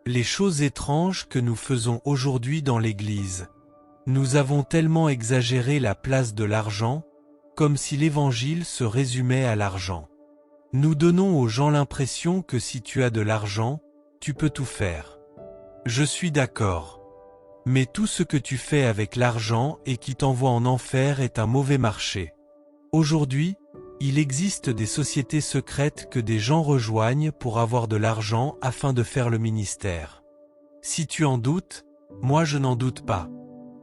Les choses étranges que nous faisons aujourd'hui dans l'Église. Nous avons tellement exagéré la place de l'argent, comme si l'Évangile se résumait à l'argent. Nous donnons aux gens l'impression que si tu as de l'argent, tu peux tout faire. Je suis d'accord. Mais tout ce que tu fais avec l'argent et qui t'envoie en enfer est un mauvais marché. Aujourd'hui, il existe des sociétés secrètes que des gens rejoignent pour avoir de l'argent afin de faire le ministère. Si tu en doutes, moi je n'en doute pas.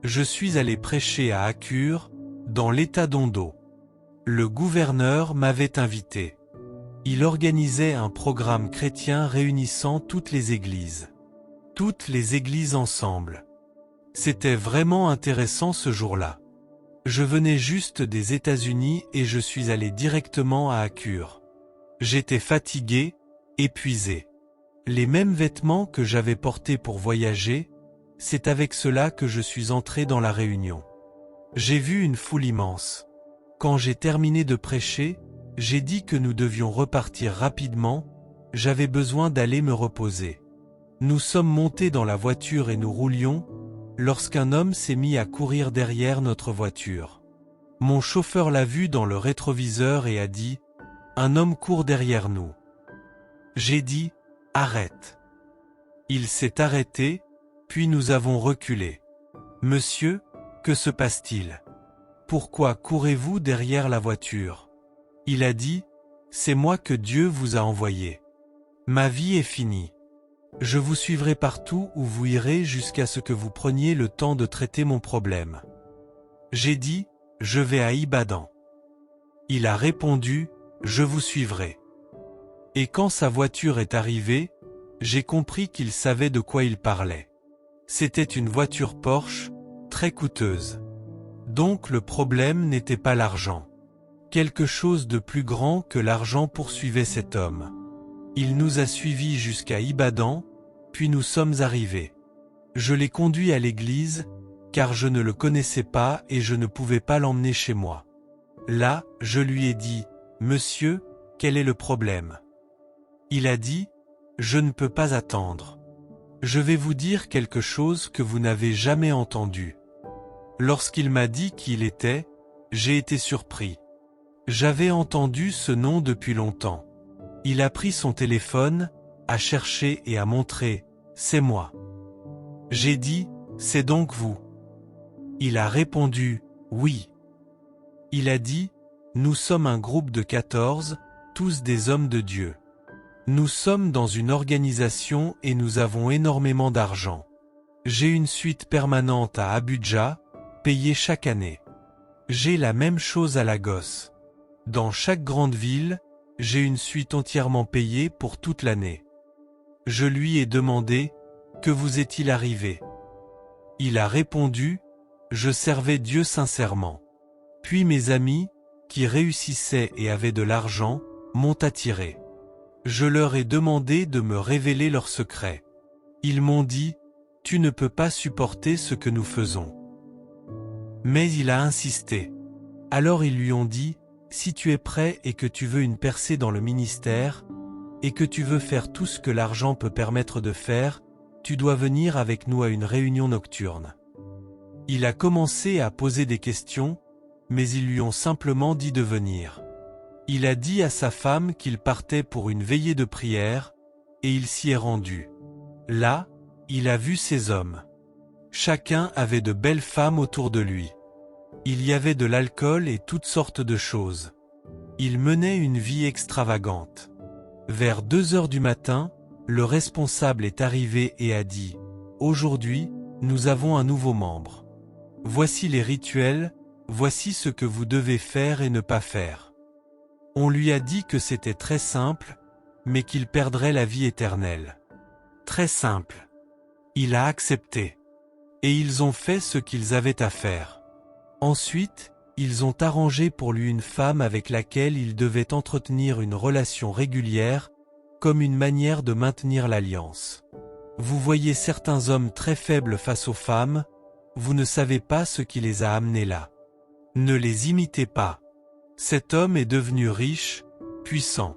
Je suis allé prêcher à Akure, dans l'état d'Ondo. Le gouverneur m'avait invité. Il organisait un programme chrétien réunissant toutes les églises. Toutes les églises ensemble. C'était vraiment intéressant ce jour-là. Je venais juste des États-Unis et je suis allé directement à Akure. J'étais fatigué, épuisé. Les mêmes vêtements que j'avais portés pour voyager, c'est avec cela que je suis entré dans la réunion. J'ai vu une foule immense. Quand j'ai terminé de prêcher, j'ai dit que nous devions repartir rapidement, j'avais besoin d'aller me reposer. Nous sommes montés dans la voiture et nous roulions, lorsqu'un homme s'est mis à courir derrière notre voiture. Mon chauffeur l'a vu dans le rétroviseur et a dit « Un homme court derrière nous ». J'ai dit « Arrête ». Il s'est arrêté, puis nous avons reculé. « Monsieur, que se passe-t-il? Pourquoi courez-vous derrière la voiture ?» Il a dit « C'est moi que Dieu vous a envoyé. Ma vie est finie. Je vous suivrai partout où vous irez jusqu'à ce que vous preniez le temps de traiter mon problème. » J'ai dit « Je vais à Ibadan. » Il a répondu « Je vous suivrai. » Et quand sa voiture est arrivée, j'ai compris qu'il savait de quoi il parlait. C'était une voiture Porsche, très coûteuse. Donc le problème n'était pas l'argent. Quelque chose de plus grand que l'argent poursuivait cet homme. Il nous a suivis jusqu'à Ibadan, puis nous sommes arrivés. Je l'ai conduit à l'église, car je ne le connaissais pas et je ne pouvais pas l'emmener chez moi. Là, je lui ai dit « Monsieur, quel est le problème ?» Il a dit « Je ne peux pas attendre. Je vais vous dire quelque chose que vous n'avez jamais entendu. » Lorsqu'il m'a dit qui il était, j'ai été surpris. J'avais entendu ce nom depuis longtemps. Il a pris son téléphone, a cherché et a montré « C'est moi ». J'ai dit « C'est donc vous ». Il a répondu « Oui ». Il a dit « Nous sommes un groupe de 14, tous des hommes de Dieu. Nous sommes dans une organisation et nous avons énormément d'argent. J'ai une suite permanente à Abuja, payée chaque année. J'ai la même chose à Lagos. Dans chaque grande ville, j'ai une suite entièrement payée pour toute l'année. » Je lui ai demandé « Que vous est-il arrivé ?» Il a répondu « Je servais Dieu sincèrement. Puis mes amis, qui réussissaient et avaient de l'argent, m'ont attiré. Je leur ai demandé de me révéler leurs secrets. Ils m'ont dit « Tu ne peux pas supporter ce que nous faisons. » Mais il a insisté. Alors ils lui ont dit « Si tu es prêt et que tu veux une percée dans le ministère, et que tu veux faire tout ce que l'argent peut permettre de faire, tu dois venir avec nous à une réunion nocturne. » Il a commencé à poser des questions, mais ils lui ont simplement dit de venir. Il a dit à sa femme qu'il partait pour une veillée de prière, et il s'y est rendu. Là, il a vu ces hommes. Chacun avait de belles femmes autour de lui. Il y avait de l'alcool et toutes sortes de choses. Il menait une vie extravagante. Vers 2 heures du matin, le responsable est arrivé et a dit « Aujourd'hui, nous avons un nouveau membre. Voici les rituels, voici ce que vous devez faire et ne pas faire. » On lui a dit que c'était très simple, mais qu'il perdrait la vie éternelle. Très simple. Il a accepté. Et ils ont fait ce qu'ils avaient à faire. Ensuite, ils ont arrangé pour lui une femme avec laquelle il devait entretenir une relation régulière, comme une manière de maintenir l'alliance. Vous voyez certains hommes très faibles face aux femmes, vous ne savez pas ce qui les a amenés là. Ne les imitez pas. Cet homme est devenu riche, puissant.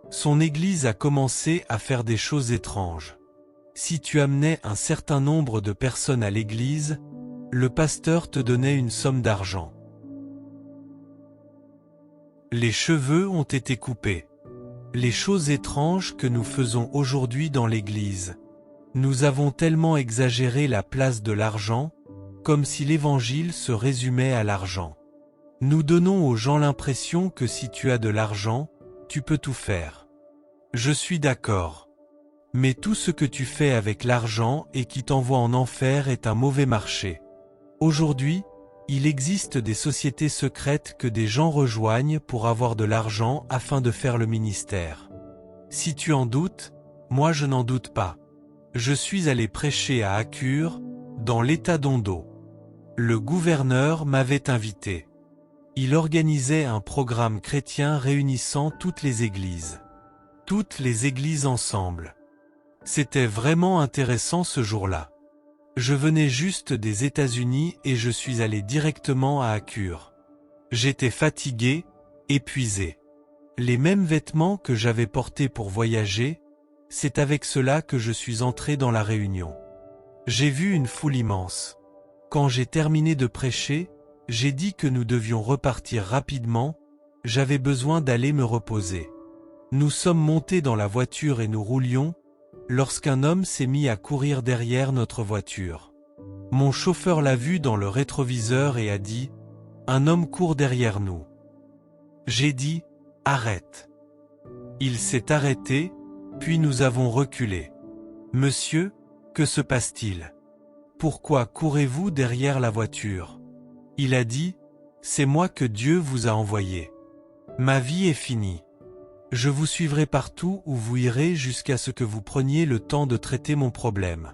Son église a commencé à faire des choses étranges. si tu amenais un certain nombre de personnes à l'église, le pasteur te donnait une somme d'argent. Les cheveux ont été coupés. Les choses étranges que nous faisons aujourd'hui dans l'église. Nous avons tellement exagéré la place de l'argent, comme si l'évangile se résumait à l'argent. Nous donnons aux gens l'impression que si tu as de l'argent, tu peux tout faire. Je suis d'accord. Mais tout ce que tu fais avec l'argent et qui t'envoie en enfer est un mauvais marché. Aujourd'hui, il existe des sociétés secrètes que des gens rejoignent pour avoir de l'argent afin de faire le ministère. Si tu en doutes, moi je n'en doute pas. Je suis allé prêcher à Akure, dans l'état d'Ondo. Le gouverneur m'avait invité. Il organisait un programme chrétien réunissant toutes les églises. Toutes les églises ensemble. C'était vraiment intéressant ce jour-là. Je venais juste des États-Unis et je suis allé directement à Akure. J'étais fatigué, épuisé. Les mêmes vêtements que j'avais portés pour voyager, c'est avec cela que je suis entré dans la réunion. J'ai vu une foule immense. Quand j'ai terminé de prêcher, j'ai dit que nous devions repartir rapidement, j'avais besoin d'aller me reposer. Nous sommes montés dans la voiture et nous roulions, lorsqu'un homme s'est mis à courir derrière notre voiture. Mon chauffeur l'a vu dans le rétroviseur et a dit « Un homme court derrière nous ». J'ai dit « Arrête ». Il s'est arrêté, puis nous avons reculé. « Monsieur, que se passe-t-il? Pourquoi courez-vous derrière la voiture ?» Il a dit « C'est moi que Dieu vous a envoyé. Ma vie est finie. Je vous suivrai partout où vous irez jusqu'à ce que vous preniez le temps de traiter mon problème. »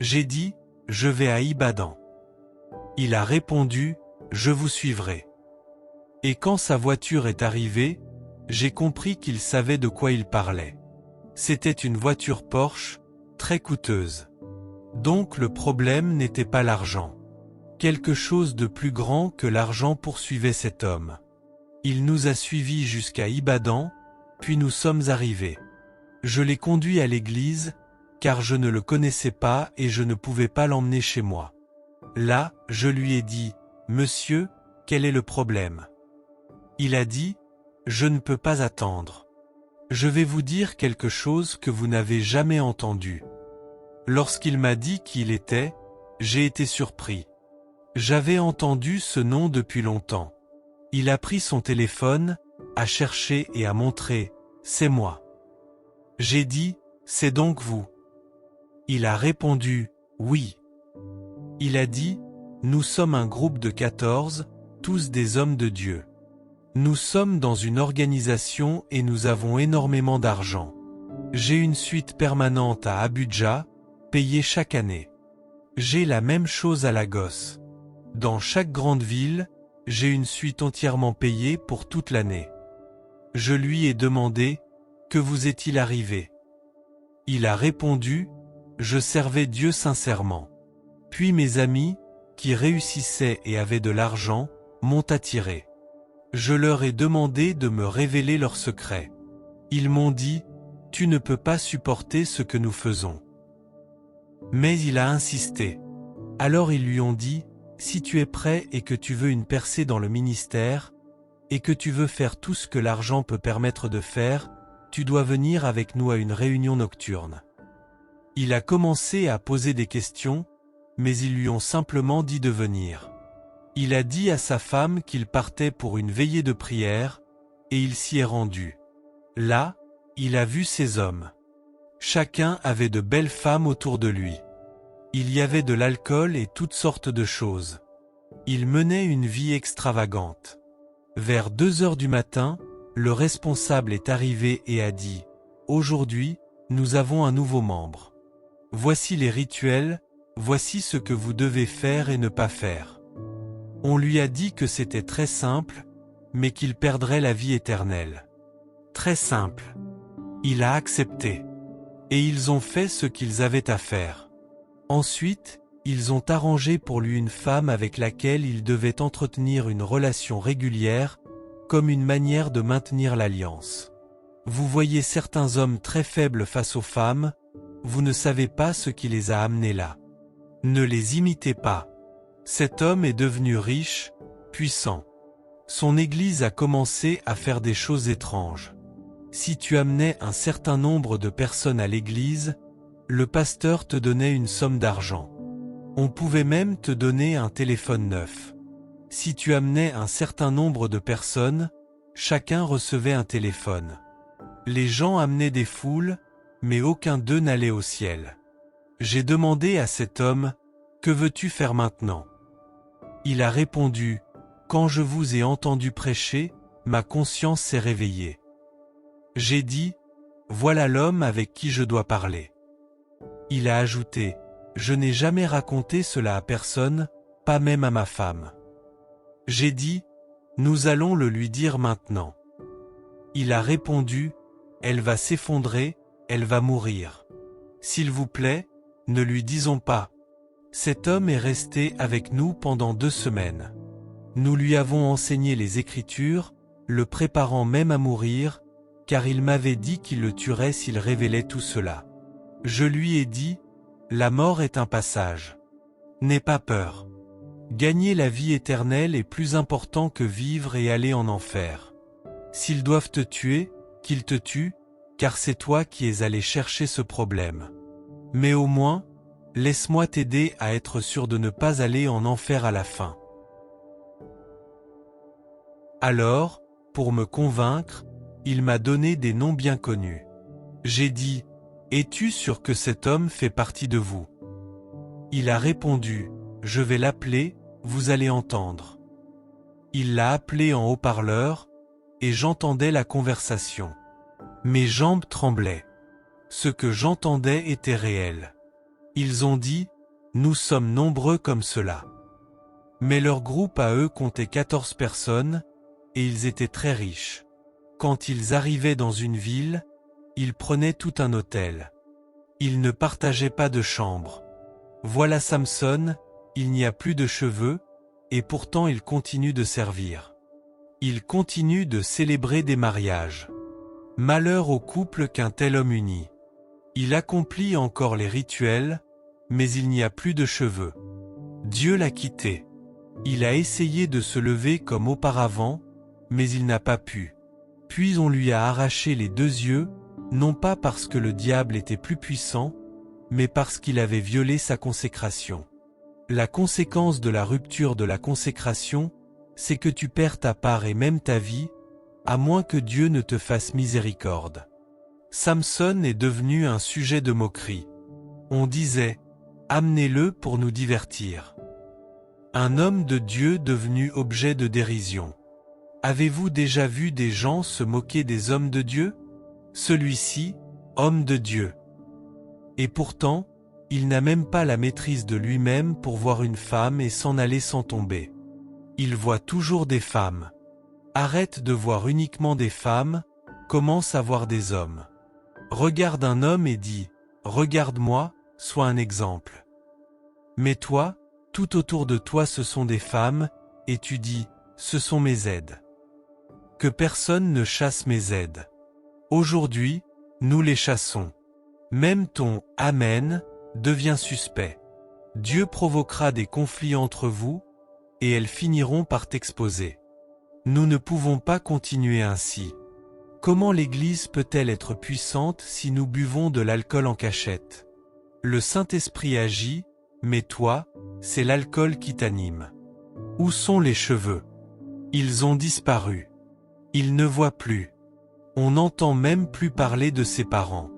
J'ai dit « Je vais à Ibadan. » Il a répondu « Je vous suivrai. » Et quand sa voiture est arrivée, j'ai compris qu'il savait de quoi il parlait. C'était une voiture Porsche, très coûteuse. Donc le problème n'était pas l'argent. Quelque chose de plus grand que l'argent poursuivait cet homme. Il nous a suivis jusqu'à Ibadan, puis nous sommes arrivés. Je l'ai conduit à l'église, car je ne le connaissais pas et je ne pouvais pas l'emmener chez moi. Là, je lui ai dit « Monsieur, quel est le problème ?» Il a dit « Je ne peux pas attendre. Je vais vous dire quelque chose que vous n'avez jamais entendu. » Lorsqu'il m'a dit qui il était, j'ai été surpris. J'avais entendu ce nom depuis longtemps. Il a pris son téléphone, a cherché et a montré « C'est moi ». J'ai dit « C'est donc vous ». Il a répondu « Oui ». Il a dit « Nous sommes un groupe de 14, tous des hommes de Dieu. Nous sommes dans une organisation et nous avons énormément d'argent. J'ai une suite permanente à Abuja, payée chaque année. J'ai la même chose à Lagos. Dans chaque grande ville, j'ai une suite entièrement payée pour toute l'année. Je lui ai demandé « Que vous est-il arrivé ?» Il a répondu « Je servais Dieu sincèrement. Puis mes amis, qui réussissaient et avaient de l'argent, m'ont attiré. Je leur ai demandé de me révéler leurs secrets. Ils m'ont dit « Tu ne peux pas supporter ce que nous faisons. » Mais il a insisté. Alors ils lui ont dit « Si tu es prêt et que tu veux une percée dans le ministère, et que tu veux faire tout ce que l'argent peut permettre de faire, tu dois venir avec nous à une réunion nocturne. » Il a commencé à poser des questions, mais ils lui ont simplement dit de venir. Il a dit à sa femme qu'il partait pour une veillée de prière, et il s'y est rendu. Là, il a vu ces hommes. Chacun avait de belles femmes autour de lui. Il y avait de l'alcool et toutes sortes de choses. Il menait une vie extravagante. Vers 2 heures du matin, le responsable est arrivé et a dit « Aujourd'hui, nous avons un nouveau membre. Voici les rituels, voici ce que vous devez faire et ne pas faire. » On lui a dit que c'était très simple, mais qu'il perdrait la vie éternelle. Très simple. Il a accepté. Et ils ont fait ce qu'ils avaient à faire. Ensuite, ils ont arrangé pour lui une femme avec laquelle il devait entretenir une relation régulière, comme une manière de maintenir l'alliance. Vous voyez certains hommes très faibles face aux femmes, vous ne savez pas ce qui les a amenés là. Ne les imitez pas. Cet homme est devenu riche, puissant. Son Église a commencé à faire des choses étranges. Si tu amenais un certain nombre de personnes à l'Église, le pasteur te donnait une somme d'argent. On pouvait même te donner un téléphone neuf. Si tu amenais un certain nombre de personnes, chacun recevait un téléphone. Les gens amenaient des foules, mais aucun d'eux n'allait au ciel. J'ai demandé à cet homme, « Que veux-tu faire maintenant ?» Il a répondu, « Quand je vous ai entendu prêcher, ma conscience s'est réveillée. » J'ai dit, « Voilà l'homme avec qui je dois parler. » Il a ajouté, « Je n'ai jamais raconté cela à personne, pas même à ma femme. » J'ai dit, « Nous allons le lui dire maintenant. » Il a répondu, « Elle va s'effondrer, elle va mourir. S'il vous plaît, ne lui disons pas. » Cet homme est resté avec nous pendant 2 semaines. Nous lui avons enseigné les Écritures, le préparant même à mourir, car il m'avait dit qu'il le tuerait s'il révélait tout cela. Je lui ai dit, « La mort est un passage. N'aie pas peur. Gagner la vie éternelle est plus important que vivre et aller en enfer. S'ils doivent te tuer, qu'ils te tuent, car c'est toi qui es allé chercher ce problème. Mais au moins, laisse-moi t'aider à être sûr de ne pas aller en enfer à la fin. » Alors, pour me convaincre, il m'a donné des noms bien connus. J'ai dit, « Es-tu sûr que cet homme fait partie de vous ?» Il a répondu, « Je vais l'appeler, vous allez entendre. » Il l'a appelé en haut-parleur, et j'entendais la conversation. Mes jambes tremblaient. Ce que j'entendais était réel. Ils ont dit, « Nous sommes nombreux comme cela. » Mais leur groupe à eux comptait 14 personnes, et ils étaient très riches. Quand ils arrivaient dans une ville, ils prenaient tout un hôtel. Ils ne partageaient pas de chambre. Voilà Samson, il n'y a plus de cheveux, et pourtant il continue de servir. Il continue de célébrer des mariages. Malheur au couple qu'un tel homme unit. Il accomplit encore les rituels, mais il n'y a plus de cheveux. Dieu l'a quitté. Il a essayé de se lever comme auparavant, mais il n'a pas pu. Puis on lui a arraché les 2 yeux, non pas parce que le diable était plus puissant, mais parce qu'il avait violé sa consécration. La conséquence de la rupture de la consécration, c'est que tu perds ta part et même ta vie, à moins que Dieu ne te fasse miséricorde. Samson est devenu un sujet de moquerie. On disait, « Amenez-le pour nous divertir. » Un homme de Dieu devenu objet de dérision. Avez-vous déjà vu des gens se moquer des hommes de Dieu? Celui-ci, homme de Dieu. Et pourtant, il n'a même pas la maîtrise de lui-même pour voir une femme et s'en aller sans tomber. Il voit toujours des femmes. Arrête de voir uniquement des femmes, commence à voir des hommes. Regarde un homme et dis, « Regarde-moi, sois un exemple. » Mais toi, tout autour de toi ce sont des femmes, et tu dis, « Ce sont mes aides. » Que personne ne chasse mes aides. Aujourd'hui, nous les chassons. Même ton « Amen » devient suspect. Dieu provoquera des conflits entre vous, et elles finiront par t'exposer. Nous ne pouvons pas continuer ainsi. Comment l'Église peut-elle être puissante si nous buvons de l'alcool en cachette? Le Saint-Esprit agit, mais toi, c'est l'alcool qui t'anime. Où sont les cheveux? Ils ont disparu. Il ne voit plus. On n'entend même plus parler de ses parents.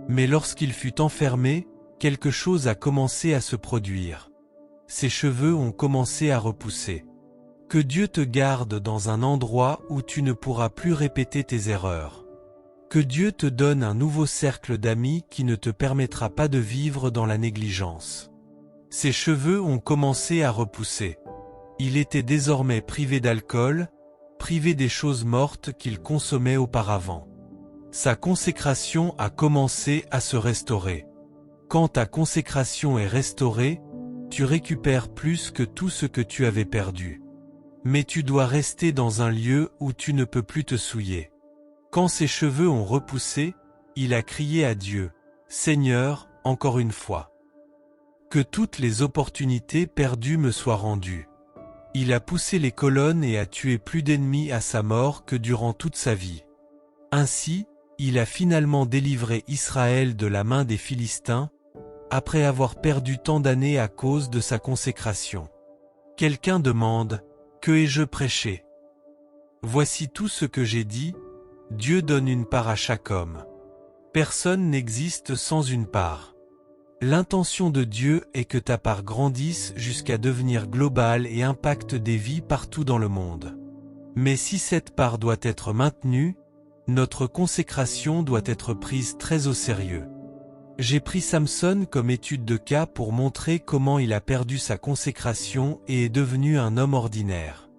Mais lorsqu'il fut enfermé, quelque chose a commencé à se produire. Ses cheveux ont commencé à repousser. Que Dieu te garde dans un endroit où tu ne pourras plus répéter tes erreurs. Que Dieu te donne un nouveau cercle d'amis qui ne te permettra pas de vivre dans la négligence. Ses cheveux ont commencé à repousser. Il était désormais privé d'alcool, privé des choses mortes qu'il consommait auparavant. Sa consécration a commencé à se restaurer. Quand ta consécration est restaurée, tu récupères plus que tout ce que tu avais perdu. Mais tu dois rester dans un lieu où tu ne peux plus te souiller. Quand ses cheveux ont repoussé, il a crié à Dieu, « Seigneur, encore une fois. Que toutes les opportunités perdues me soient rendues. Il a poussé les colonnes et a tué plus d'ennemis à sa mort que durant toute sa vie. Ainsi, il a finalement délivré Israël de la main des Philistins, après avoir perdu tant d'années à cause de sa consécration. Quelqu'un demande, « Que ai-je prêché ?» Voici tout ce que j'ai dit, Dieu donne une part à chaque homme. Personne n'existe sans une part. L'intention de Dieu est que ta part grandisse jusqu'à devenir globale et impacte des vies partout dans le monde. Mais si cette part doit être maintenue, notre consécration doit être prise très au sérieux. J'ai pris Samson comme étude de cas pour montrer comment il a perdu sa consécration et est devenu un homme ordinaire.